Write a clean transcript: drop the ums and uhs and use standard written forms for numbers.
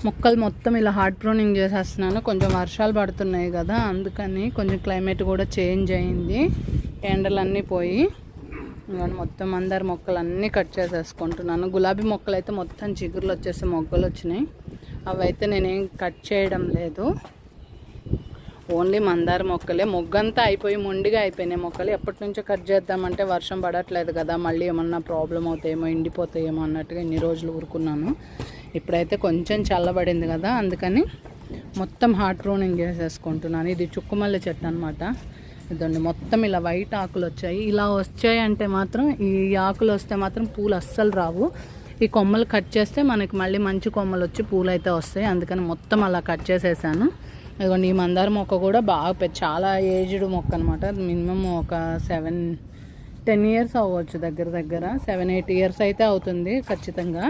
మొక్కలు మొత్తం ఇలా హార్డ్ ప్రూనింగ్ చేసేస్తున్నాను. కొంచెం వర్షాలు పడుతున్నాయి కదా, అందుకని కొంచెం క్లైమేట్ కూడా చేంజ్ అయింది, ఎండలన్నీ పోయి మొత్తం మందార మొక్కలు అన్నీ కట్ చేసేసుకుంటున్నాను. గులాబీ మొక్కలు అయితే మొత్తం చిగురులు వచ్చేసి మొగ్గలు వచ్చినాయి, అవి అయితే నేనేం కట్ చేయడం లేదు. ఓన్లీ మందార మొక్కలే. మొగ్గంతా అయిపోయి మొండిగా అయిపోయినాయి మొక్కలు. ఎప్పటి నుంచో కట్ చేద్దామంటే వర్షం పడట్లేదు కదా, మళ్ళీ ఏమన్నా ప్రాబ్లం అవుతాయేమో, ఎండిపోతాయేమో అన్నట్టుగా ఇన్ని రోజులు ఊరుకున్నాను. ఇప్పుడైతే కొంచెం చల్లబడింది కదా, అందుకని మొత్తం హార్డ్ ప్రూనింగ్ చేసేసుకుంటున్నాను. ఇది చుక్కుమల్లి చెట్టు అనమాట. ఇదండి మొత్తం ఇలా వైట్ ఆకులు వచ్చాయి. ఇలా వచ్చాయి అంటే మాత్రం, ఈ ఆకులు వస్తే మాత్రం పూలు అస్సలు రావు. ఈ కొమ్మలు కట్ చేస్తే మనకి మళ్ళీ మంచి కొమ్మలు వచ్చి పూలు అయితే వస్తాయి. అందుకని మొత్తం అలా కట్ చేసేసాను. ఇదిగోండి ఈ మందార మొక్క కూడా బాగా చాలా ఏజ్డ్ మొక్క అనమాట. మినిమం ఒక 7-10 ఇయర్స్ అవ్వచ్చు, దగ్గర 7-8 ఇయర్స్ అయితే అవుతుంది ఖచ్చితంగా.